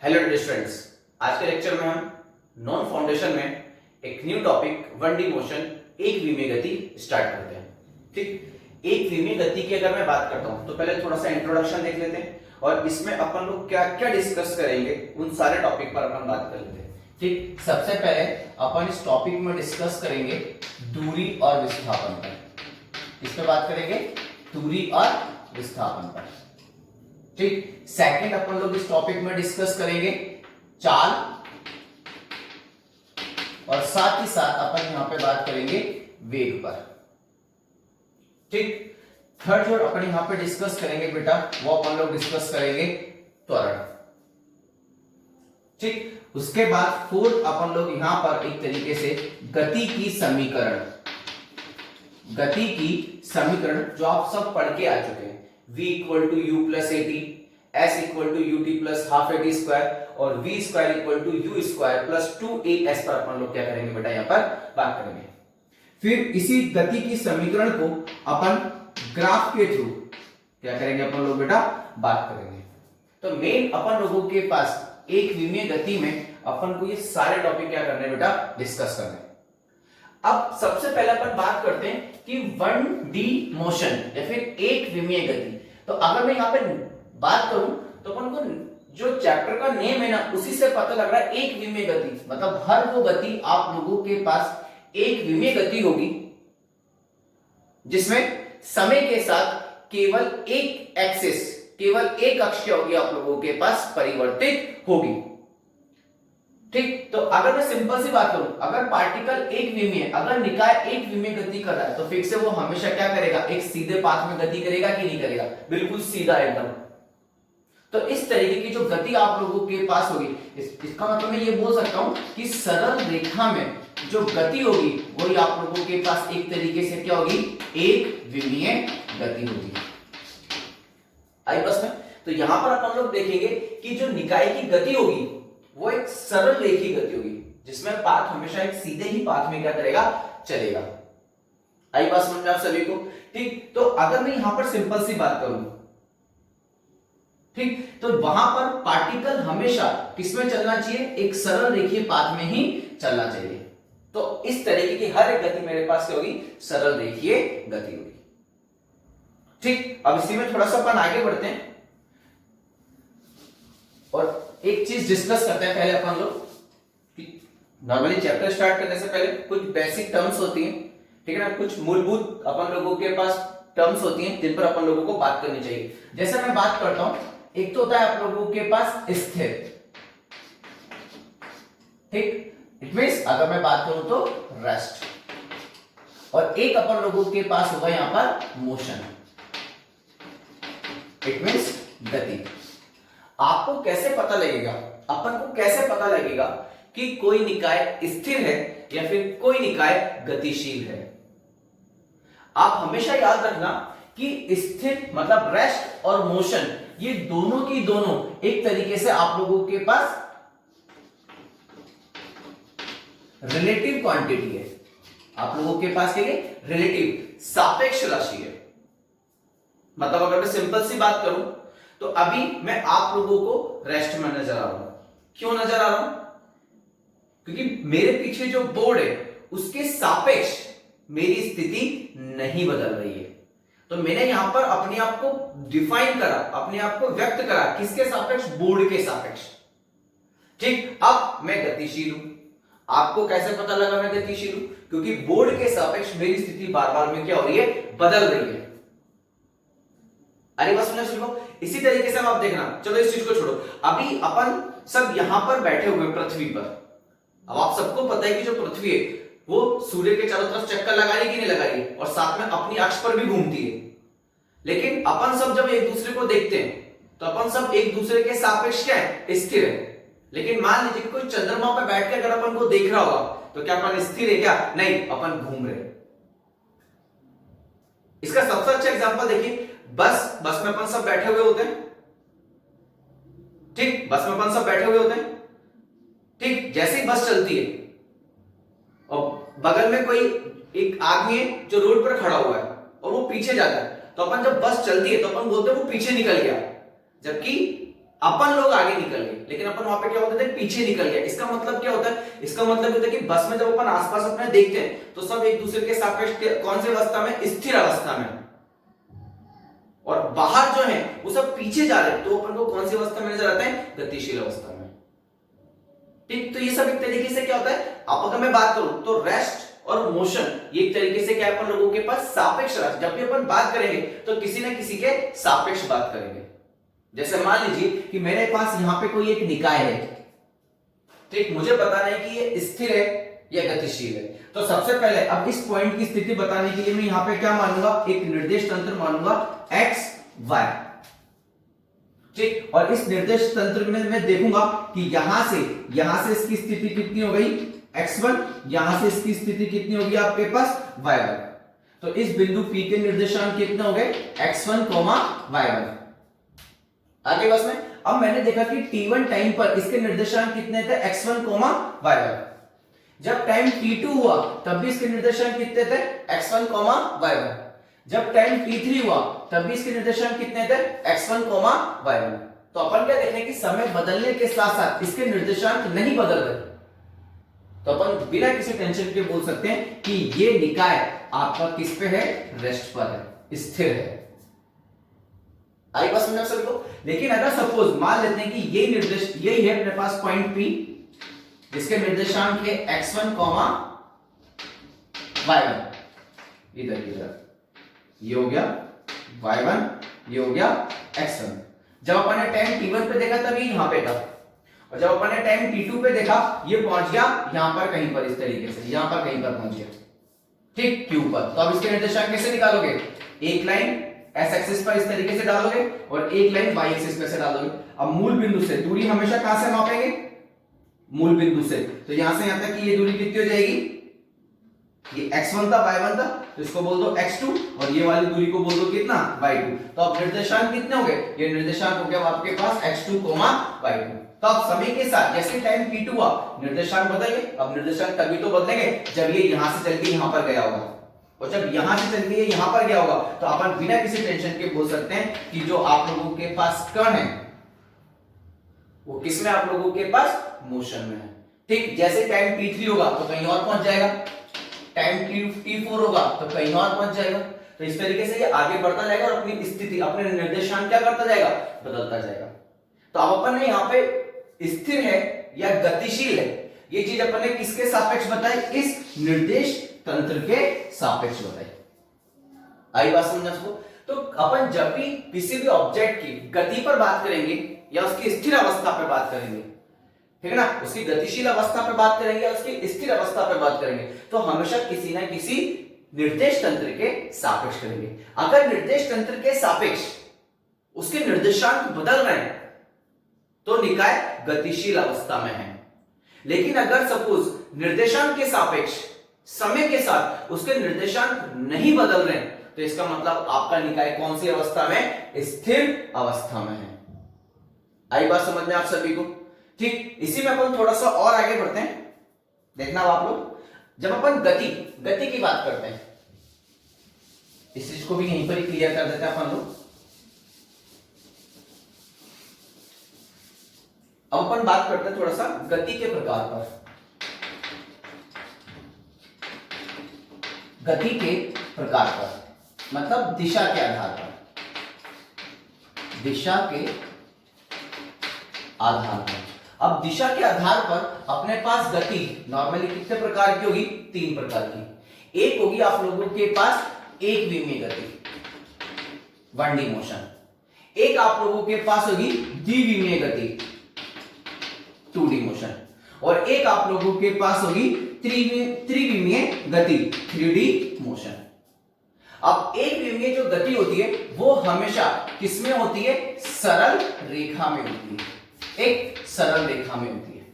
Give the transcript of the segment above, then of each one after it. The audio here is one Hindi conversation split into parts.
हेलो डियर स्टूडेंट्स, आज के लेक्चर में हम नॉन फाउंडेशन में एक न्यू टॉपिक 1D मोशन एक विमीय गति स्टार्ट करते हैं। ठीक, एक विमीय गति की अगर मैं बात करता हूं तो पहले थोड़ा सा इंट्रोडक्शन देख लेते हैं और इसमें अपन लोग क्या क्या डिस्कस करेंगे उन सारे टॉपिक पर अपन बात कर लेते हैं। ठीक, सबसे पहले अपन इस टॉपिक में डिस्कस करेंगे दूरी और विस्थापन पर। इस पे बात करेंगे दूरी और विस्थापन पर। ठीक, सेकंड अपन लोग इस टॉपिक में डिस्कस करेंगे चाल और साथ ही साथ अपन यहां पे बात करेंगे वेग पर। ठीक, थर्ड जो अपन यहां पे डिस्कस करेंगे बेटा वो अपन लोग डिस्कस करेंगे त्वरण। ठीक, उसके बाद फोर्थ अपन लोग यहां पर एक तरीके से गति की समीकरण जो आप सब पढ़ के आ चुके हैं, v equal to u plus a t, s equal to u t plus half a t square और v square equal to u square plus 2as पर अपन लोग क्या करेंगे बेटा यहाँ पर बात करेंगे। फिर इसी गति की समीकरण को अपन ग्राफ के थ्रू क्या करेंगे अपन लोग बेटा बात करेंगे। तो मेन अपन लोगों के पास एक विमीय गति में अपन को ये सारे टॉपिक क्या करने बेटा डिस्कस करने। अब सबसे पहले अपन बात करते हैं कि 1D मोशन या फिर एक विमीय गति। तो अगर मैं यहाँ पे बात करूं तो अपन को जो चैप्टर का नेम है ना उसी से पता लग रहा है एक विमीय गति मतलब हर वो गति आप लोगों के पास एक विमीय गति होगी जिसमें समय के साथ केवल एक एक्सिस, केवल एक अक्ष क्या होगी आप लोगों के पास परिवर्तित होगी। ठीक, तो अगर मैं सिंपल सी बात करूं, अगर पार्टिकल एक विमीय, अगर निकाय एक विमीय गति कर रहा है तो फिर से वो हमेशा क्या करेगा, एक सीधे पाथ में गति करेगा कि नहीं करेगा, बिल्कुल सीधा एकदम। तो इस तरीके की जो गति आप लोगों के पास होगी इसका मतलब मैं ये बोल सकता हूं कि सरल रेखा में जो गति होगी वही आप लोगों के पास एक तरीके से क्या होगी, एक विमीय गति होगी। आई बस में तो यहां पर अपन लोग देखेंगे कि जो निकाय की गति होगी वो एक सरल रेखीय गति होगी जिसमें पाथ हमेशा एक सीधे ही पाथ में क्या करेगा, चलेगा। आई बात समझ में आप सभी को। ठीक, तो अगर मैं यहां पर सिंपल सी बात करूं, ठीक, तो वहां पर पार्टिकल हमेशा किसमें चलना चाहिए, एक सरल रेखीय पाथ में ही चलना चाहिए। तो इस तरीके की हर एक गति मेरे पास क्या होगी, सरल रेखीय गति होगी। ठीक, अब इसी में थोड़ा सा अपन आगे बढ़ते हैं और एक चीज डिस्कस करते हैं पहले अपन लोग कि नॉर्मली चैप्टर स्टार्ट करने से पहले कुछ बेसिक टर्म्स होती हैं, ठीक है ना, कुछ मूलभूत अपन लोगों के पास टर्म्स होती हैं जिन पर अपन लोगों को बात करनी चाहिए। जैसे मैं बात करता हूं, एक तो होता है आप लोगों के पास स्थिर। ठीक, इट मींस अगर मैं बात करूं तो रेस्ट, और एक अपन लोगों के पास होगा यहां पर मोशन, इट मींस गति। आपको कैसे पता लगेगा, अपन को कैसे पता लगेगा कि कोई निकाय स्थिर है या फिर कोई निकाय गतिशील है। आप हमेशा याद रखना कि स्थिर मतलब रेस्ट और मोशन ये दोनों की दोनों एक तरीके से आप लोगों के पास रिलेटिव क्वांटिटी है। आप लोगों के पास क्या है, रिलेटिव सापेक्ष राशि है। मतलब अगर मैं सिंपल सी बात करूं तो अभी मैं आप लोगों को रेस्ट में नजर आ रहा हूं। क्यों नजर आ रहा हूं, क्योंकि मेरे पीछे जो बोर्ड है उसके सापेक्ष मेरी स्थिति नहीं बदल रही है। तो मैंने यहां पर अपने आप को डिफाइन करा, अपने आप को व्यक्त करा किसके सापेक्ष, बोर्ड के सापेक्ष। ठीक, अब मैं गतिशील हूं। आपको कैसे पता लगा मैं गतिशील हूं, क्योंकि बोर्ड के सापेक्ष मेरी स्थिति बार बार में क्या हो रही है, बदल रही है। अरे बस सुनो सुनो, इसी तरीके से आप देखना, चलो इस चीज को छोड़ो, अभी अपन सब यहां पर बैठे हुए पृथ्वी पर। अब आप सबको पता है कि जो पृथ्वी है वो सूर्य के चारों तरफ चक्कर लगा रही है कि नहीं लगा रही है, और साथ में अपनी अक्ष पर भी घूमती है। लेकिन अपन सब जब एक दूसरे को देखते हैं तो अपन सब एक दूसरे के सापेक्ष क्या है, स्थिर है। लेकिन मान लीजिए कोई चंद्रमा पर बैठ के अगर अपन को देख रहा होगा तो क्या अपन स्थिर है क्या, नहीं, अपन घूम रहे। इसका सबसे अच्छा एग्जांपल देखिए, बस में अपन सब बैठे हुए होते हैं। ठीक, बस में अपन सब बैठे हुए होते हैं। ठीक, जैसे ही बस चलती है और बगल में कोई एक आदमी है जो रोड पर खड़ा हुआ है और वो पीछे जाता है, तो अपन जब बस चलती है तो अपन बोलते हैं वो पीछे निकल गया, जबकि अपन लोग आगे निकल गए, लेकिन अपन वहां पे क्या होते थे, पीछे निकल गए। इसका मतलब क्या होता है, इसका मतलब होता है कि बस में जब अपन आसपास अपने देखते हैं तो सब एक दूसरे के सापेक्ष कौन सी अवस्था में, स्थिर अवस्था में, और बाहर जो है वो सब पीछे जा रहे हैं, तो अपन को कौन सी अवस्था में नजर आता है, गतिशील अवस्था में। ठीक, तो ये सब एक तरीके से क्या होता है, अब अगर मैं बात करूं तो रेस्ट और मोशन ये एक तरीके से क्या है, अपन लोगों के पास सापेक्ष राशि। जब भी अपन बात करेंगे तो किसी ना किसी के सापेक्ष बात करेंगे। जैसे मान लीजिए कि मेरे पास यहां पे कोई एक निकाय है, ठीक, मुझे बताना है कि ये स्थिर है या गतिशील है। तो सबसे पहले अब इस पॉइंट की स्थिति बताने के लिए मैं यहां पे क्या मानूंगा, एक निर्देश तंत्र मानूंगा x y, ठीक। और इस निर्देश तंत्र में मैं देखूंगा कि यहां से इसकी स्थिति कितनी हो गई, x1, यहां से इसकी स्थिति कितनी होगी आपके पास, y1। तो इस बिंदु P के निर्देशांक कितने हो गए, x1, y1। आगे बस में अब मैंने देखा कि t1 टाइम पर इसके निर्देशांक कितने थे, x1, y1। जब टाइम t2 हुआ तब भी इसके निर्देशांक कितने थे, x1, y1। जब टाइम t3 हुआ तब भी इसके निर्देशांक कितने थे, x1, y1। तो अपन क्या देख रहे हैं कि समय बदलने के साथ साथ इसके निर्देशांक नहीं बदल रहे, तो अपन बिना किसी टेंशन के बोल सकते हैं कि ये निकाय आपका किस पे है, रेस्ट पर है, स्थिर है। आई बात समझ सभी को। लेकिन अगर सपोज मान लेते हैं कि ये निर्देश, यही है अपने पास पॉइंट P, जिसके निर्देशांक है x1, y1, इधर ये हो गया y1, ये हो गया x1। जब अपन ने टाइम t1 पे देखा तब ये यहां पे था, और जब अपन ने टाइम t2 पे देखा ये पहुंच गया यहां पर कहीं पर, इस तरीके से यहां पर कहीं पर पहुंच गया, ठीक, q पर। तो अब इसके निर्देशांक कैसे निकालोगे, एक लाइन x एक्सिस पर इस तरीके से डालोगे और एक लाइन y एक्सिस पे से डालोगे। अब मूल बिंदु से दूरी हमेशा कहां से मापेंगे, मूल बिंदु से। तो यहां से यहां तक की ये दूरी कितनी हो जाएगी, ये x1 था, y1 था, तो इसको बोल दो x2, और ये वाली दूरी को बोल दो कितना, y2। तो अब निर्देशांक कितने हो गए, ये निर्देशांक हो गया आपके पास x2, y2। तो अब समय के साथ जैसे टाइम t2 हुआ निर्देशांक बदल गए। अब निर्देशांक तभी तो बदलेंगे जब ये यहां से चल के यहां पर गया होगा, और जब यहां से चल के ये यहां पर गया होगा तो अपन बिना किसी टेंशन के बोल सकते हैं कि जो आप लोगों के पास कण है वो किसमें, आप लोगों के पास मोशन में है, ठीक। जैसे टाइम t3 होगा तो कहीं और पहुंच जाएगा, टाइम t4 होगा तो कहीं और पहुंच जाएगा। तो इस तरीके से ये आगे बढ़ता जाएगा और अपनी स्थिति, अपने निर्देशांक क्या करता जाएगा, बदलता जाएगा। तो अब अपन ने यहाँ पे स्थिर है या गतिशील है, ये चीज अपन ने किसके सापेक्ष बताई, इस निर्देश तंत्र के सापेक्ष बताई। आई बात समझना इसको। तो अपन जब भी किसी भी ऑब्जेक्ट की गति पर बात करेंगे या उसकी स्थिर अवस्था पर बात करेंगे, ठीक है ना, उसकी गतिशील अवस्था पर बात करेंगे या उसकी स्थिर अवस्था पर बात करेंगे, तो हमेशा किसी ना किसी निर्देश तंत्र के सापेक्ष करेंगे। अगर निर्देश तंत्र के सापेक्ष उसके निर्देशांक बदल रहे हैं तो निकाय गतिशील अवस्था में है। लेकिन अगर सपोज निर्देशांक के सापेक्ष समय के साथ उसके निर्देशांक नहीं बदल रहे तो इसका मतलब आपका निकाय कौन सी अवस्था में, स्थिर अवस्था में है। आई बात समझ में आप सभी को, ठीक। इसी में अपन थोड़ा सा और आगे बढ़ते हैं, देखना आप लोग, जब अपन गति की बात करते हैं, इस चीज को भी यहीं पर ही क्लियर कर देते हैं अपन लोग। अब अपन बात करते हैं थोड़ा सा गति के प्रकार पर। गति के प्रकार पर मतलब दिशा के आधार पर, दिशा के आधार पर। अब दिशा के आधार पर अपने पास गति नॉर्मली कितने प्रकार की होगी, 3 प्रकार की। एक होगी आप लोगों के पास एक विमीय गति, 1D मोशन। एक आप लोगों के पास होगी द्विविमीय गति, 2D मोशन। और एक आप लोगों के पास होगी त्रिविमीय गति, 3D मोशन। अब एक विमीय जो गति होती है वो हमेशा किसमें होती है, सरल रेखा में होती है, एक सरल रेखा में होती है।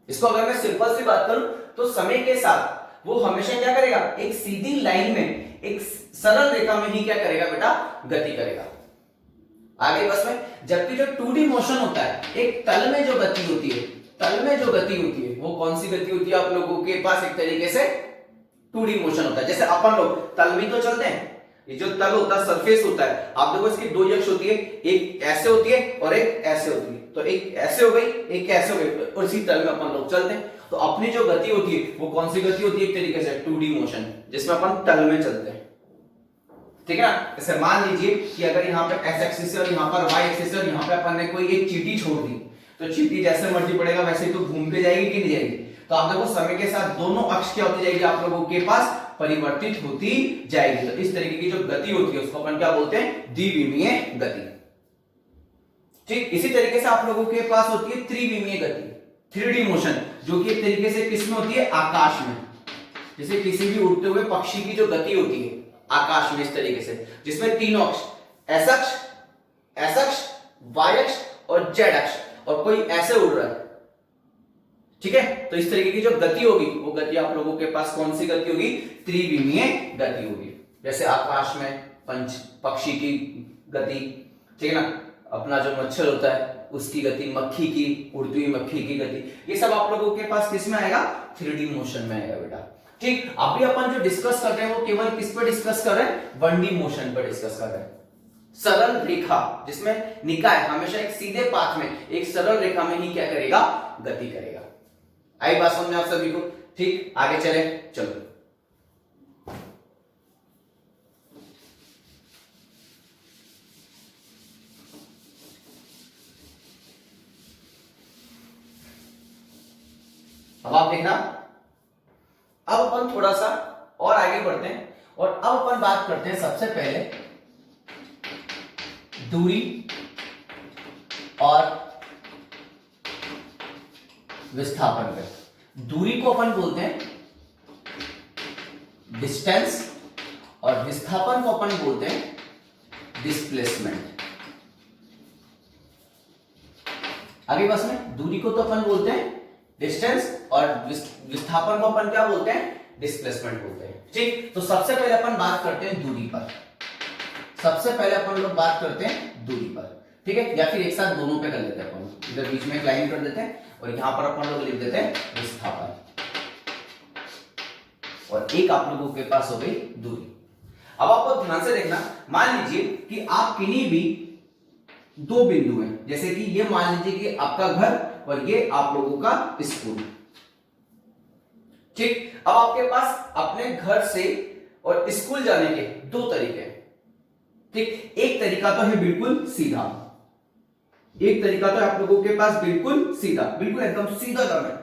इसको अगर मैं सिंपल सी बात करूं तो समय के साथ वो हमेशा क्या करेगा, एक सीधी लाइन में, एक सरल रेखा में ही क्या करेगा बेटा, गति करेगा। आगे बस में, जबकि जो 2D मोशन होता है, एक तल में जो गति होती है, तल में जो गति होती है वो कौन सी गति होती है आप लोगों के पास, एक तरीके से 2D मोशन होता है। जैसे अपन लोग तल में तो चलते हैं, ये जो तल होता है, सरफेस होता है, आप देखो इसकी दो अक्ष होती है, एक ऐसे होती है और एक ऐसे होती है। तो एक ऐसे हो गई, एक ऐसे हो गई, और इसी तल में अपन लोग चलते हैं। तो अपनी जो गति होती है वो कौन सी गति होती है? एक तरीके से 2D मोशन, जिसमें अपन तल में चलते हैं, ठीक है ना। जैसे मान लीजिए कि अगर यहाँ पे x एक्सिस है और यहाँ पर y एक्सिस है और यहाँ पे अपन ने कोई एक चींटी छोड़ दी, तो चींटी जैसे मर्जी पड़ेगा वैसे ही तो घूम के जाएगी कि नहीं जाएगी। तो आप देखो समय के साथ दोनों अक्ष क्या होती जाएगी आप लोगों के पास? परिवर्तित होती जाएगी। तो इस तरीके की जो गति होती है उसको अपन क्या बोलते हैं? द्विविमीय गति। ठीक, इसी तरीके से आप लोगों के पास होती है त्रिविमीय गति, 3D मोशन, जो कि एक तरीके से किसमें होती है? आकाश में। जैसे किसी भी उड़ते हुए पक्षी की जो गति होती है आकाश में, इस तरीके से, जिसमें तीनों अक्ष, एस अक्ष, एस अक्ष, वाई अक्ष और जेड अक्ष, और कोई ऐसे उड़ रहा है, ठीक है। तो इस तरीके की जो गति होगी वो गति आप लोगों के पास कौन सी गति होगी? त्रिविमीय गति होगी। जैसे आकाश में पक्षी की गति, ठीक है ना, अपना जो मच्छर होता है उसकी गति, मक्खी की, उड़ती हुई मक्खी की गति, ये सब आप लोगों के पास किस में आएगा? 3D मोशन में आएगा बेटा। ठीक, अभी अपन जो डिस्कस कर रहे हैं वो केवल किस पे डिस्कस कर रहे हैं? 1D मोशन पर डिस्कस कर रहे हैं। सरल रेखा, जिसमें निकाय हमेशा एक सीधे पाथ में, एक सरल रेखा में ही क्या करेगा? गति करेगा। आई बात समझ में आप सभी को? ठीक, आगे चले, चलो। अब आप देखना, अब अपन थोड़ा सा और आगे बढ़ते हैं और अब अपन बात करते हैं सबसे पहले दूरी और विस्थापन पे। दूरी को अपन बोलते हैं डिस्टेंस और विस्थापन को अपन बोलते हैं डिस्प्लेसमेंट। आगे बस में, दूरी को तो अपन बोलते हैं डिस्टेंस और विस्थापन को अपन क्या बोलते हैं? डिस्प्लेसमेंट बोलते हैं। ठीक, तो सबसे पहले अपन बात करते हैं दूरी पर। सबसे पहले अपन लोग बात करते हैं दूरी पर, ठीक है, या फिर एक साथ दोनों पे कर लेते हैं अपन। इधर बीच में एक लाइन कर देते हैं और यहां पर अपन लोग लिख देते हैं विस्थापन, और एक आप लोगों के पास हो गई दूरी। अब आपको ध्यान से देखना, मान लीजिए कि आप किन्हीं भी दो बिंदु हैं, जैसे कि ये मान लीजिए कि आपका घर और ये आप लोगों का स्कूल। ठीक, अब आपके पास अपने घर से और स्कूल जाने के दो तरीके हैं। ठीक, एक तरीका तो है बिल्कुल सीधा, एक तरीका तो आप लोगों के पास बिल्कुल सीधा, बिल्कुल एकदम सीधा जाना है,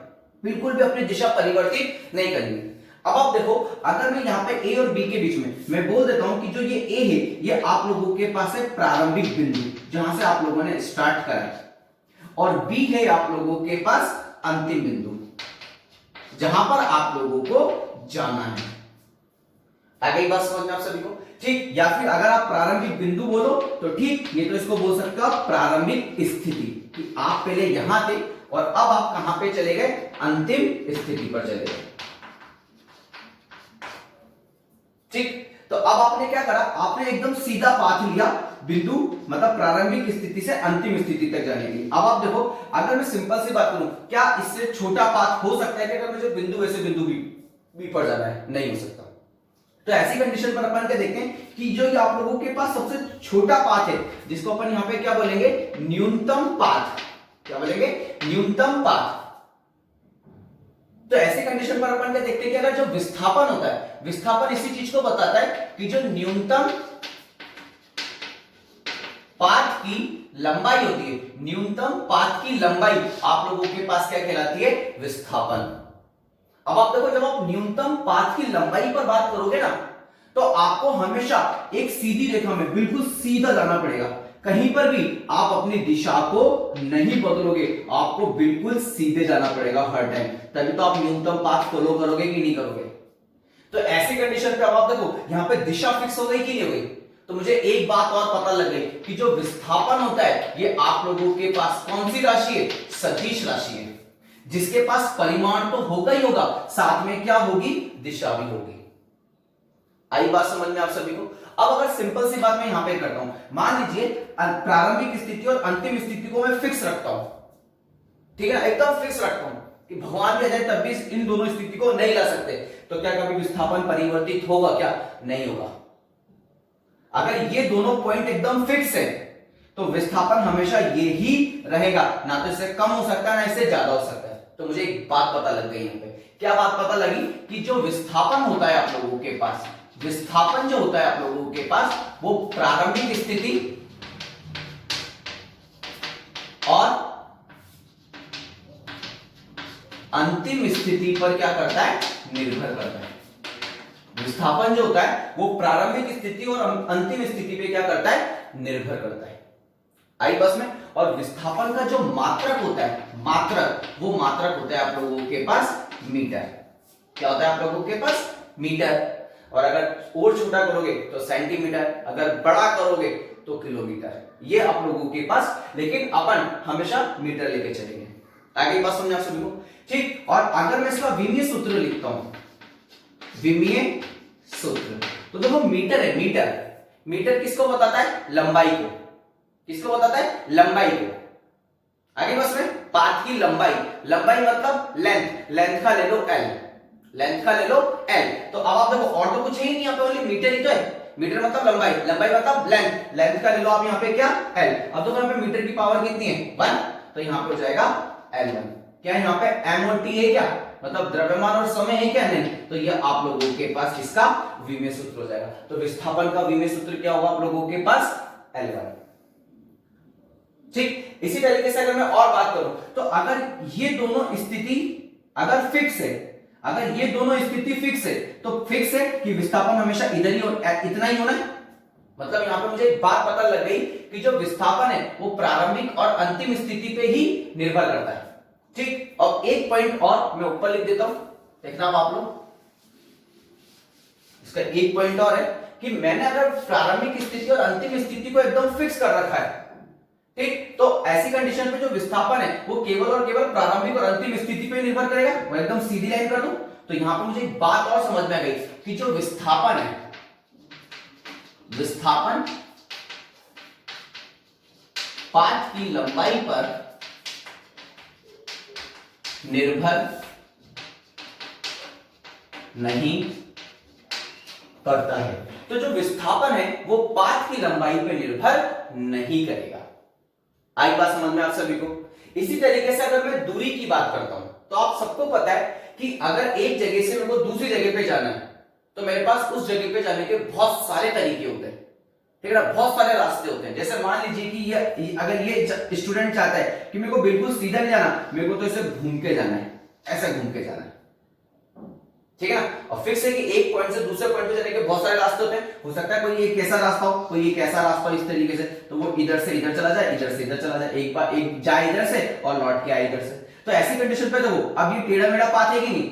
बिल्कुल भी अपनी दिशा परिवर्तित नहीं करनी। अब आप देखो, अगर मैं यहाँ पे ए और बी के बीच में मैं बोल देता हूं कि जो ये ए है ये आप लोगों के पास है प्रारंभिक बिंदु, जहां से आप लोगों ने स्टार्ट करा है, और बी है आप लोगों के पास अंतिम बिंदु, जहां पर आप लोगों को जाना है। आ गई बात समझ में आप सभी को? ठीक, या फिर अगर आप प्रारंभिक बिंदु बोलो तो ठीक, ये तो इसको बोल सकते हो आप प्रारंभिक स्थिति, कि आप पहले यहां थे और अब आप कहां पे चले गए? अंतिम स्थिति पर चले गए। ठीक, तो अब आपने क्या करा? आपने एकदम सीधा पाथ लिया बिंदु, मतलब प्रारंभिक स्थिति से अंतिम स्थिति तक जाने के लिए। अब आप देखो, अगर मैं सिंपल सी बात करूं, क्या इससे छोटा पाथ हो सकता है कि अगर मुझे बिंदु वैसे बिंदु बी पर जाना है? नहीं हो सकता। तो ऐसी कंडीशन पर अपन क्या देखते हैं कि जो ये आप लोगों के पास सबसे छोटा पाथ है, जिसको अपन यहां पे क्या बोलेंगे? न्यूनतम पाथ। क्या बोलेंगे? न्यूनतम पाथ। तो ऐसी कंडीशन पर अपन क्या देखते हैं कि अगर जो विस्थापन होता है, विस्थापन इसी चीज को बताता है कि जो न्यूनतम पाथ की लंबाई होती है, न्यूनतम पाथ की लंबाई आप लोगों के पास क्या कहलाती है? विस्थापन। अब आप देखो, जब आप न्यूनतम पाथ की लंबाई पर बात करोगे ना, तो आपको हमेशा एक सीधी रेखा में बिल्कुल सीधा जाना पड़ेगा। कहीं पर भी आप अपनी दिशा को नहीं बदलोगे, आपको बिल्कुल सीधे जाना पड़ेगा हर टाइम, तभी तो आप न्यूनतम पाथ फॉलो करोगे कि नहीं करोगे। तो ऐसी कंडीशन पे अब आप देखो, यहां पे दिशा फिक्स हो गई कि नहीं हो गई? तो मुझे एक बात और पता लग गई कि जो विस्थापन होता है ये आप लोगों के पास कौन सी राशि है? सदिश राशि है, जिसके पास परिमाण तो होगा ही होगा, साथ में क्या होगी? दिशा भी होगी। आई बात समझ में आप सभी को? अब अगर सिंपल सी बात मैं यहां पे करता हूं, मान लीजिए प्रारंभिक स्थिति और अंतिम स्थिति को मैं फिक्स रखता हूं, ठीक है ना, एकदम फिक्स रखता हूं कि भगवान भी आ जाए तब भी इन दोनों स्थिति को नहीं ला सकते, तो क्या कभी विस्थापन परिवर्तित होगा? क्या नहीं होगा। अगर ये दोनों पॉइंट एकदम फिक्स है तो विस्थापन हमेशा ये ही रहेगा, ना तो इससे कम हो सकता है ना इससे ज्यादा हो सकता है। तो मुझे एक बात पता लग गई यहाँ पे, क्या बात पता लगी कि जो विस्थापन होता है आप लोगों के पास, विस्थापन जो होता है आप लोगों के पास, वो प्रारंभिक स्थिति और अंतिम स्थिति पर क्या करता है, निर्भर करता है। विस्थापन जो होता है वो प्रारंभिक स्थिति और अंतिम स्थिति पे क्या करता है, निर्भर करता है। आई बस में। और विस्थापन का जो मात्रक होता है, मात्रक, वो मात्रक होता है आप लोगों के पास मीटर। क्या होता है आप लोगों के पास, मीटर। और अगर और छोटा करोगे तो सेंटीमीटर, अगर बड़ा करोगे तो किलोमीटर, ये आप लोगों के पास, लेकिन अपन हमेशा मीटर लेके चलेंगे। आगे बात समझ आप सभी को, ठीक। और अगर मैं इसका विमीय सूत्र लिखता हूं, विमीय सूत्र, तो देखो मीटर है, मीटर, मीटर किसको बताता है, लंबाई को। किसको बताता है, लंबाई को। आगे बस में, पाथ की लंबाई, लंबाई मतलब लेंथ, लेंथ का ले लो एल, लेंथ का ले लो एल। तो अब आप देखो और तो कुछ है ही नहीं, यहाँ पे ओनली मीटर ही तो है। मीटर मतलब लंबाई, लंबाई मतलब लेंथ, लेंथ का ले लो आप यहाँ पे क्या, एल। अब देखो यहाँ पे मीटर की पावर कितनी है, 1, तो यहाँ पे हो जाएगा L1। क्या यहाँ पे m और t है क्या, मतलब द्रव्यमान और समय है क्या, नहीं। तो ये आप लोगों के पास इसका विमीय सूत्र हो जाएगा। तो विस्थापन का विमीय सूत्र क्या होगा आप लोगों के पास, L1। ठीक। इसी तरीके से अगर मैं और बात करूं तो अगर ये दोनों स्थिति अगर फिक्स है, अगर ये दोनों स्थिति फिक्स है, तो फिक्स है कि विस्थापन हमेशा इधर ही इतना ही होना है। मतलब यहां पे मुझे एक बात पता लग गई कि जो विस्थापन है वो प्रारंभिक और अंतिम स्थिति पे ही निर्भर करता है। ठीक। और एक पॉइंट और मैं ऊपर लिख देता हूं, देखना आप लोग, इसका एक पॉइंट और है कि मैंने अगर प्रारंभिक स्थिति और अंतिम स्थिति को एकदम फिक्स कर रखा है, ठीक, तो ऐसी कंडीशन पे जो विस्थापन है वो केवल और केवल प्रारंभिक और अंतिम स्थिति पे निर्भर करेगा। मैं एकदम सीधी लाइन कर दूं तो यहां पे मुझे एक बात और समझ में आ गई कि जो विस्थापन है, विस्थापन पाथ की लंबाई पर निर्भर नहीं करता है। तो जो विस्थापन है वो पाथ की लंबाई पर निर्भर नहीं करेगा। आई बात समझ में आप सभी को। इसी तरीके से अगर मैं दूरी की बात करता हूं तो आप सबको पता है कि अगर एक जगह से मेरे को दूसरी जगह पे जाना है तो मेरे पास उस जगह पे जाने के बहुत सारे तरीके होते हैं, ठीक है ना, बहुत सारे रास्ते होते हैं। जैसे मान लीजिए कि ये अगर ये स्टूडेंट चाहता है कि मेरे को बिल्कुल सीधा नहीं जाना, मेरे को तो इसे घूम के जाना है, ऐसा घूम के जाना है, ठीक है ना। और फिक्स है कि एक पॉइंट से दूसरे पॉइंट पे जाने के बहुत सारे रास्ते होते हैं। हो सकता है कोई एक ऐसा रास्ता हो, कोई एक ऐसा रास्ता हो इस तरीके से, तो वो इधर से इधर चला जाए, इधर से इधर चला जाए, एक बार एक जाए इधर से और लौट के आए इधर से। तो ऐसी कंडीशन पे देखो अब ये टेढ़ा मेढ़ा पाथ है कि नहीं,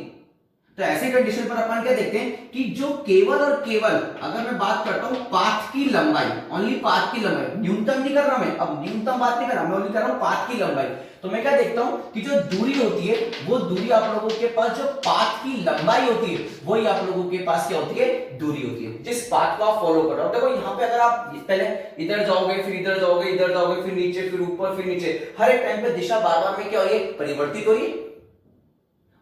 तो ऐसी कंडीशन पर अपन क्या देखते हैं कि जो केवल और केवल, अगर मैं बात करता हूं पाथ की लंबाई, ओनली पाथ की लंबाई, न्यूनतम नहीं कर रहा मैं, अब न्यूनतम बात नहीं कर रहा मैं, ओनली कर रहा हूं पाथ की लंबाई। तो मैं क्या देखता हूं कि जो दूरी होती है वो दूरी आप लोगों के पास, जो पाथ की लंबाई होती है वही आप लोगों के पास क्या होती है, दूरी होती है, जिस पाथ को आप फॉलो कर रहे हो। देखो यहाँ पे अगर आप पहले इधर जाओगे, फिर इधर जाओगे, इधर जाओगे, फिर नीचे, फिर ऊपर, फिर नीचे, हर एक टाइम पे दिशा बार बार में क्या हो रही है, परिवर्तित हो रही है।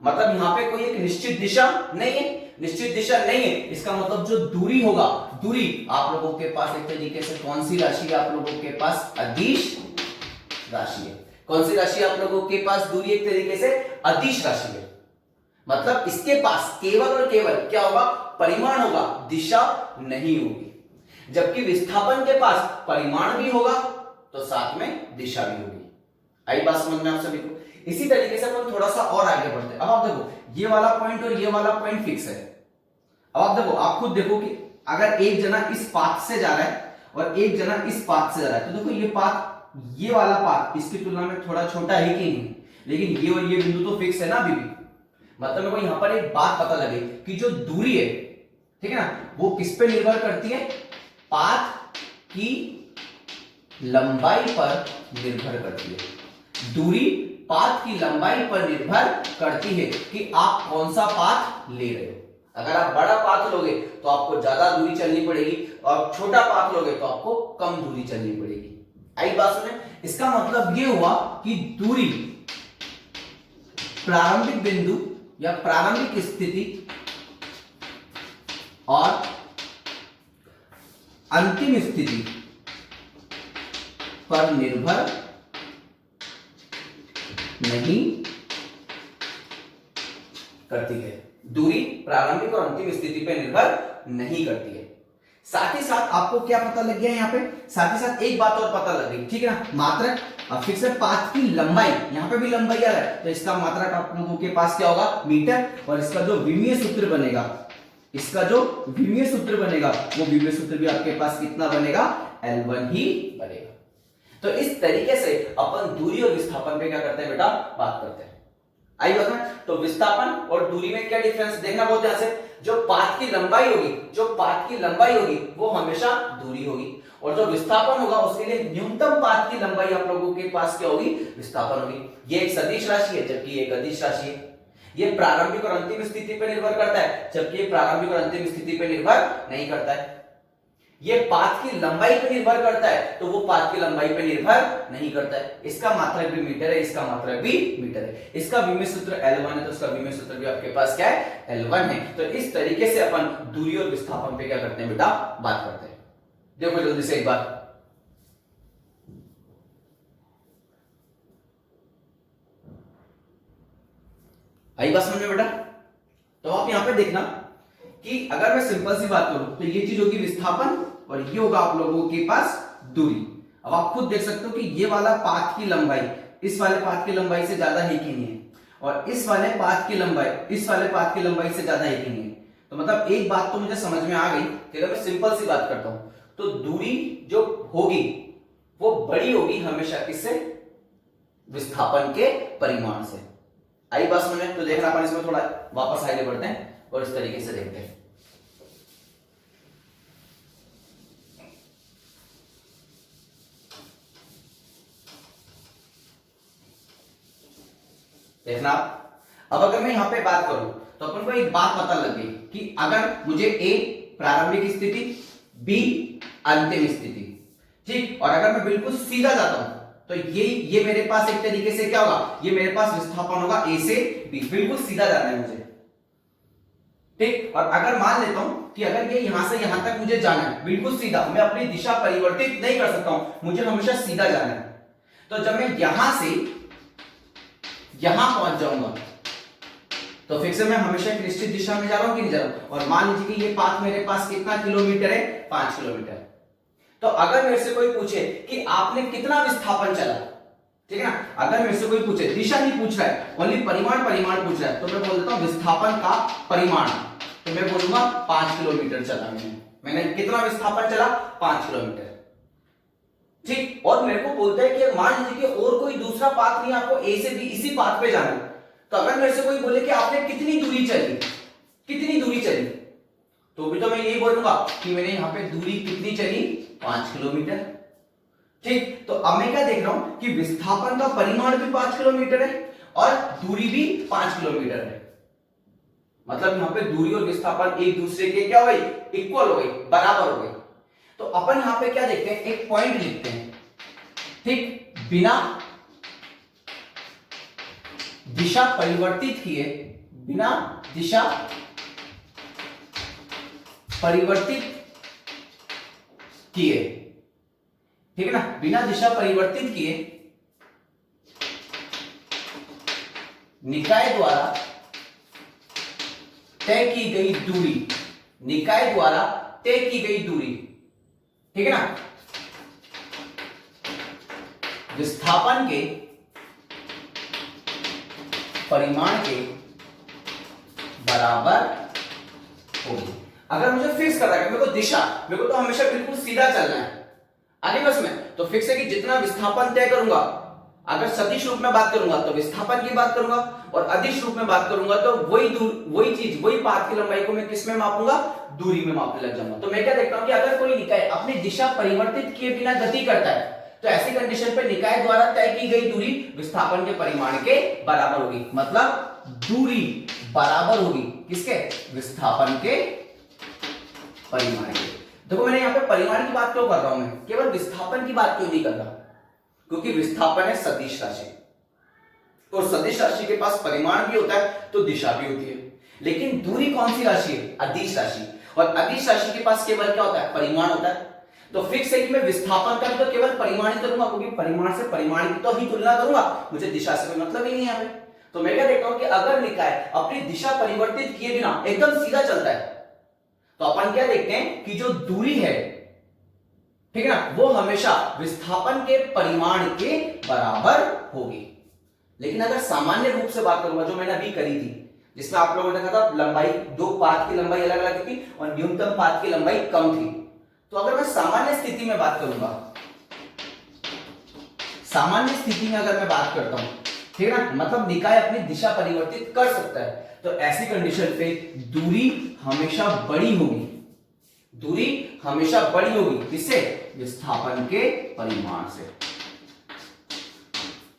मतलब यहाँ पे कोई एक निश्चित दिशा नहीं है, निश्चित दिशा नहीं है। इसका मतलब जो दूरी होगा, दूरी आप लोगों के पास एक तरीके से कौन सी राशि है, आप लोगों के पास अदिश राशि है। कौन सी राशि आपलोगों के पास, दूरी एक तरीके से अदिश राशि है। मतलब इसके पास केवल और केवल क्या होगा, परिमाण होगा, दिशा नहीं होगी। जबकि विस्थापन के पास परिमाण भी होगा तो साथ में दिशा भी होगी। आई बात समझ में आप सभी को। इसी तरीके से अपन थोड़ा सा और आगे बढ़ते हैं। अब आप देखो ये वाला पॉइंट और ये वाला पॉइंट फिक्स है। अब आप देखो, आप खुद देखो कि अगर एक जना इस पाथ से जा रहा है और एक जना इस पाथ से जा रहा है, तो देखो ये पाथ, ये वाला पाथ इसकी तुलना में थोड़ा छोटा है कि नहीं, लेकिन ये और ये बिंदु तो फिक्स है ना अभी भी। मतलब मेरे को यहां पर एक बात पता लगे कि जो दूरी है, ठीक है ना, वो किस पे निर्भर करती है, पाथ की लंबाई पर निर्भर करती है। दूरी पाथ की लंबाई पर निर्भर करती है कि आप कौन सा पाथ ले रहे हो। अगर आप बड़ा पाथ लोगे तो आपको ज्यादा दूरी चलनी पड़ेगी, और छोटा पाथ लोगे तो आपको कम दूरी चलनी पड़ेगी। आई बात सुने। इसका मतलब ये हुआ कि दूरी प्रारंभिक बिंदु या प्रारंभिक स्थिति और अंतिम स्थिति पर निर्भर नहीं करती है। दूरी प्रारंभिक और अंतिम स्थिति पर निर्भर नहीं करती है। साथ ही साथ आपको क्या पता लग गया यहाँ पे, साथ ही साथ एक बात और पता लग गई, ठीक है ना, मात्रक। अब फिर से पाथ की लंबाई, यहाँ पे भी लंबाई आ रहा है तो इसका मात्रक आप लोगों के पास क्या होगा, मीटर। और इसका जो विमीय सूत्र बनेगा, इसका जो विमीय सूत्र बनेगा वो विमीय सूत्र भी आपके पास कितना बनेगा, L1 ही बनेगा। तो इस तरीके से अपन दूरी और विस्थापन पे क्या करते हैं बेटा, बात करते हैं। आई बात में, तो विस्थापन और दूरी में क्या डिफरेंस देखना बहुत ध्यान से। जो पाथ की लंबाई होगी, जो पाथ की लंबाई होगी वो हमेशा दूरी होगी, और जो विस्थापन होगा उसके लिए न्यूनतम पाथ की लंबाई आप लोगों के पास क्या होगी, विस्थापन होगी। ये एक सदिश राशि है जबकि ये एक अदिश राशि है। ये प्रारंभिक और अंतिम स्थिति पर निर्भर करता है जबकि ये प्रारंभिक और अंतिम स्थिति पर निर्भर नहीं करता है। ये पाथ की लंबाई पर निर्भर करता है तो वो पाथ की लंबाई पर निर्भर नहीं करता है। इसका मात्रक भी मीटर है, इसका मात्रक भी मीटर है। इसका विमीय सूत्र L1 है तो इसका विमीय सूत्र भी आपके पास क्या है, L1 है। तो इस तरीके से अपन दूरी और विस्थापन पे क्या करते हैं बेटा, बात करते हैं। देखो जल्दी से एक बार, आई बात समझ में बेटा। तो आप यहां पे देखना कि अगर मैं सिंपल सी बात करूं तो ये चीज होगी विस्थापन और ये होगा आप लोगों के पास दूरी। अब आप खुद देख सकते हो कि ये वाला पाथ की लंबाई इस वाले पाथ की लंबाई से ज्यादा है कि नहीं है, और इस वाले पाथ की लंबाई इस वाले पाथ की लंबाई से ज्यादा है कि नहीं है। तो मतलब एक बात तो मुझे समझ में आ गई कि अगर मैं सिंपल सी बात करता हूं तो दूरी जो होगी वो बड़ी होगी हमेशा किससे, विस्थापन के परिमाण से। आई बात समझ में। तो देखना अपन इसमें थोड़ा वापस आगे बढ़ते हैं और इस तरीके से देखते हैं। देखना अब अगर मैं यहां पे बात करूं तो अपन को एक बात पता लग गई कि अगर मुझे A प्रारंभिक स्थिति, B अंतिम स्थिति, ठीक, और अगर मैं बिल्कुल सीधा जाता हूं तो ये मेरे पास एक तरीके से क्या होगा, ये मेरे पास विस्थापन होगा A से B, बिल्कुल सीधा जाना है मुझे, ठीक। और अगर मान लेता हूं कि अगर ये यहां से यहां तक मुझे जाना है बिल्कुल सीधा, मैं अपनी दिशा परिवर्तित नहीं कर सकता हूं, मुझे हमेशा सीधा जाना है। तो जब मैं यहां से यहां पहुंच जाऊंगा तो फिर से मैं हमेशा एक निश्चित दिशा में जा रहा हूं कि नहीं जा रहा हूं। और मान लीजिए कि ये पाथ मेरे पास कितना किलोमीटर है, 5 किलोमीटर। तो अगर मेरे से कोई पूछे कि आपने कितना विस्थापन चला, ठीक है ना, अगर मेरे से कोई पूछे, दिशा नहीं पूछ रहा है, ओनली परिमाण पूछ रहा है, तो मैं बोल देता हूं विस्थापन का परिमाण। तो मैं बोलूंगा 5 किलोमीटर चला मैंने कितना विस्थापन चला, 5 किलोमीटर, ठीक। और मेरे को बोलता है कि मान लीजिए कि और कोई दूसरा पाथ नहीं, आपको A से B इसी पाथ पे जाना है। तो अगर मेरे से कोई बोले कि आपने कितनी दूरी चली, तो भी तो मैं यही बोलूंगा कि मैंने यहां पे दूरी कितनी चली, 5 किलोमीटर, ठीक। तो अब मैं क्या देख रहा हूं कि विस्थापन का परिमाण भी 5 किलोमीटर है और दूरी भी 5 किलोमीटर है। मतलब यहां पे दूरी और विस्थापन एक दूसरे के क्या हो गई, इक्वल हो गई, बराबर हो गई। तो अपन यहां पे क्या देखते हैं, एक पॉइंट लिखते हैं, ठीक, बिना दिशा परिवर्तित किए, बिना दिशा परिवर्तित किए, ठीक है ना, बिना दिशा परिवर्तित किए निकाय द्वारा तय की गई दूरी, निकाय द्वारा तय की गई दूरी, ठीक है ना, विस्थापन के परिमाण के बराबर होगी। अगर मुझे फिक्स करना है, मेरे को दिशा, मेरे को तो हमेशा बिल्कुल सीधा चलना है आगे बस में, तो फिक्स है कि जितना विस्थापन तय करूंगा, अगर सदिश रूप में बात करूंगा तो विस्थापन की बात करूंगा, और अदिश रूप में बात करूंगा तो वही पाथ की लंबाई को मैं किस में मापूंगा, दूरी में मापने लग जाऊंगा। तो मैं क्या देखता हूं कि अगर कोई निकाय अपनी दिशा परिवर्तित किए बिना गति करता है तो ऐसी कंडीशन पे निकाय द्वारा तय की गई दूरी विस्थापन के परिमाण के बराबर होगी। मतलब दूरी बराबर होगी किसके, विस्थापन के परिमाण के। देखो मैंने यहाँ पे परिमाण की बात क्यों कर रहा हूं, मैं केवल विस्थापन की बात क्यों नहीं कर रहा, क्योंकि विस्थापन है सदिश राशि, और सदिश राशि के पास परिमाण भी होता है तो दिशा भी होती है। लेकिन दूरी कौन सी राशि है, अदिश राशि, और अदिश राशि के पास केवल क्या होता है, परिमाण होता है। तो फिक्स है कि मैं विस्थापन का भी तो केवल परिमाण ही करूंगा, क्योंकि परिमाण से परिमाण की तो ही तुलना करूंगा, मुझे दिशा से कोई मतलब ही नहीं है यहाँ पे। तो मैं क्या देखता हूं कि अगर निकाय अपनी दिशा परिवर्तित किए बिना एकदम सीधा चलता है, तो अपन क्या देखते हैं कि जो दूरी है, ठीक है ना, वो हमेशा विस्थापन के परिमाण के बराबर होगी। लेकिन अगर सामान्य रूप से बात करूंगा, जो मैंने अभी करी थी, जिसमें आप लोगों ने देखा था लंबाई, दो पाथ की लंबाई अलग अलग थी और न्यूनतम पाथ की लंबाई कम थी। तो अगर मैं सामान्य स्थिति में बात करूंगा, सामान्य स्थिति में अगर मैं बात करता हूं, ठीक है ना, मतलब निकाय अपनी दिशा परिवर्तित कर सकता है, तो ऐसी कंडीशन पे दूरी हमेशा बड़ी होगी, दूरी हमेशा बड़ी होगी, किससे? विस्थापन के परिमाण से।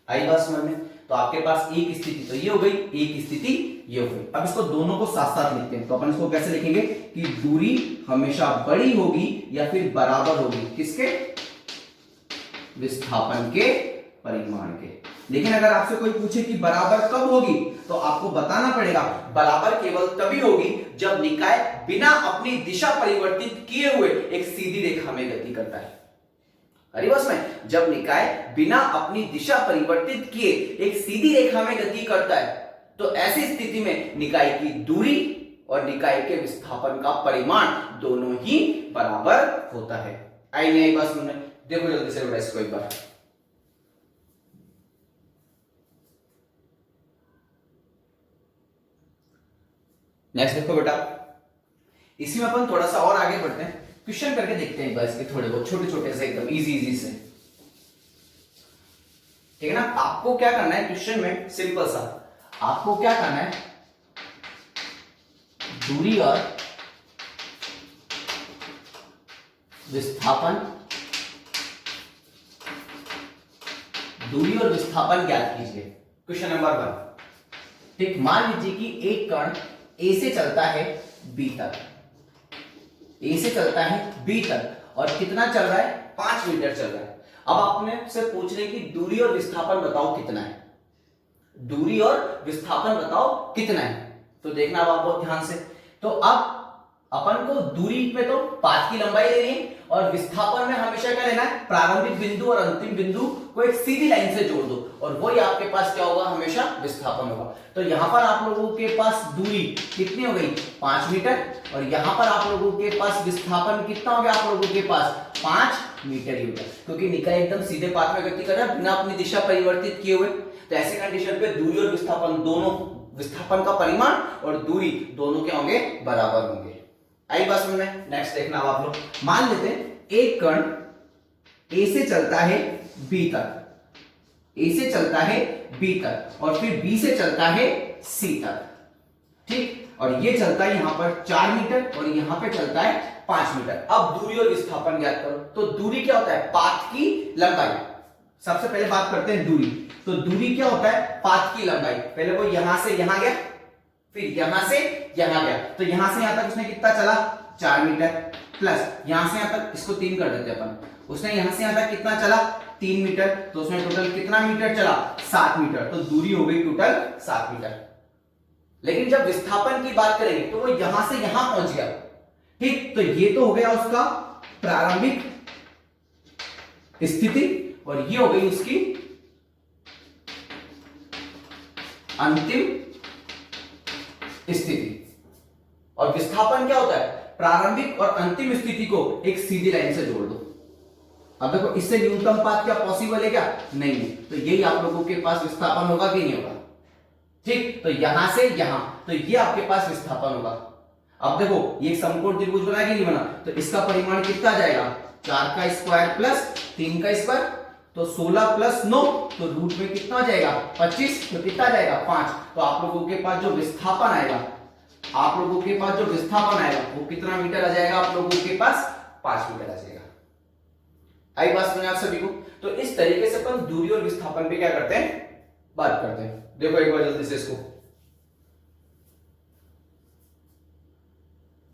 आई बात समझ में? तो आपके पास एक स्थिति तो ये हो गई, एक स्थिति ये हो गई। अब इसको दोनों को साथ साथ लिखते हैं, तो अपन इसको कैसे लिखेंगे कि दूरी हमेशा बड़ी होगी या फिर बराबर होगी, किसके? विस्थापन के परिमाण के। लेकिन अगर आपसे कोई पूछे कि बराबर कब होगी, तो आपको बताना पड़ेगा बराबर केवल तभी होगी जब निकाय बिना अपनी दिशा परिवर्तित किए हुए एक सीधी रेखा में गति करता है। अरे बस में, जब निकाय बिना अपनी दिशा परिवर्तित किए एक सीधी रेखा में गति करता है, तो ऐसी स्थिति में निकाय की दूरी और निकाय के विस्थापन का परिमाण दोनों ही बराबर होता है। आई नहीं आई बात समझ में? देखो जल्दी से बेटा इसको एक बार। नेक्स्ट देखो बेटा, इसी में अपन थोड़ा सा और आगे बढ़ते हैं, क्वेश्चन करके देखते हैं बस, इसके थोड़े बहुत छोटे छोटे से, एकदम इजी इजी से, ठीक है ना। आपको क्या करना है क्वेश्चन में, सिंपल सा, आपको क्या करना है, दूरी और विस्थापन, दूरी और विस्थापन ज्ञात कीजिए। क्वेश्चन नंबर 1, ठीक, मान लीजिए कि एक कण ए से चलता है बी तक, ए से चलता है बी तक, और कितना चल रहा है? 5 मीटर चल रहा है। अब आपने से पूछ रहे कि दूरी और विस्थापन बताओ कितना है, दूरी और विस्थापन बताओ कितना है। तो देखना अब आप बहुत ध्यान से, तो अब अपन को दूरी में तो पाथ की लंबाई लेनी है, और विस्थापन में हमेशा क्या लेना है? प्रारंभिक बिंदु और अंतिम बिंदु को एक सीधी लाइन से जोड़ दो, और वही आपके पास क्या होगा? हमेशा विस्थापन होगा। तो यहां पर आप लोगों के पास दूरी कितनी हो गई? 5 मीटर, और यहां पर आप लोगों के पास विस्थापन कितना हो गया? आप लोगों के पास 5 मीटर ही होगा, क्योंकि निकाय एकदम सीधे पाथ में गति कर रहा है बिना अपनी दिशा परिवर्तित किए हुए। तो ऐसे कंडीशन पे दूरी और विस्थापन दोनों, विस्थापन का परिमाण और दूरी दोनों क्या होंगे? बराबर होंगे। आई बात समझ में? नेक्स्ट देखना आप लोग, मान लेते हैं एक कण ए से चलता है बी तक, ए से चलता है बी तक, और फिर बी से चलता है सी तक, ठीक, और ये चलता है यहां पर 4 मीटर और यहां पे चलता है 5 मीटर। अब दूरी और विस्थापन ज्ञात करो। तो दूरी क्या होता है? पाथ की लंबाई। सबसे पहले बात करते हैं दूरी। तो दूरी क्या होता है? पाथ की लंबाई। पहले वो यहां से यहां गया, फिर यहां से यहां गया, तो यहां से यहां तक उसने कितना चला? 4 मीटर, प्लस यहां से यहां तक, इसको 3 कर देते अपन, उसने यहां से यहां तक कितना चला? 3 मीटर, तो उसने टोटल कितना मीटर चला? 7 मीटर, तो दूरी हो गई टोटल 7 मीटर। लेकिन जब विस्थापन की बात करेंगे तो वो यहां से यहां पहुंच गया, ठीक, तो ये तो हो गया उसका प्रारंभिक स्थिति, और ये हो गई उसकी अंतिम स्थिति। और विस्थापन क्या होता है? प्रारंभिक और अंतिम स्थिति को एक सीधी लाइन से जोड़ दो। अब देखो, इससे न्यूनतम पाथ क्या पॉसिबल है क्या? नहीं है, तो यही आप लोगों के पास विस्थापन होगा कि नहीं होगा? ठीक, तो यहां से यहां, तो ये आपके पास विस्थापन होगा। अब देखो, ये समकोण त्रिभुज बना कि नहीं बना? तो इसका परिमाण कितना जाएगा? 4 का स्क्वायर प्लस 3 का स्क्वायर, तो 16 प्लस 9, तो रूट में कितना हो जाएगा? 25, तो कितना जाएगा? 5। तो आप लोगों के पास जो विस्थापन आएगा, आप लोगों के पास जो विस्थापन आएगा वो कितना मीटर आ जाएगा? आप लोगों के पास 5 मीटर आ जाएगा। आई बात समझ आप सभी को? तो इस तरीके से अपन दूरी और विस्थापन पे क्या करते हैं? बात करते हैं। देखो एक बार जल्दी से इसको,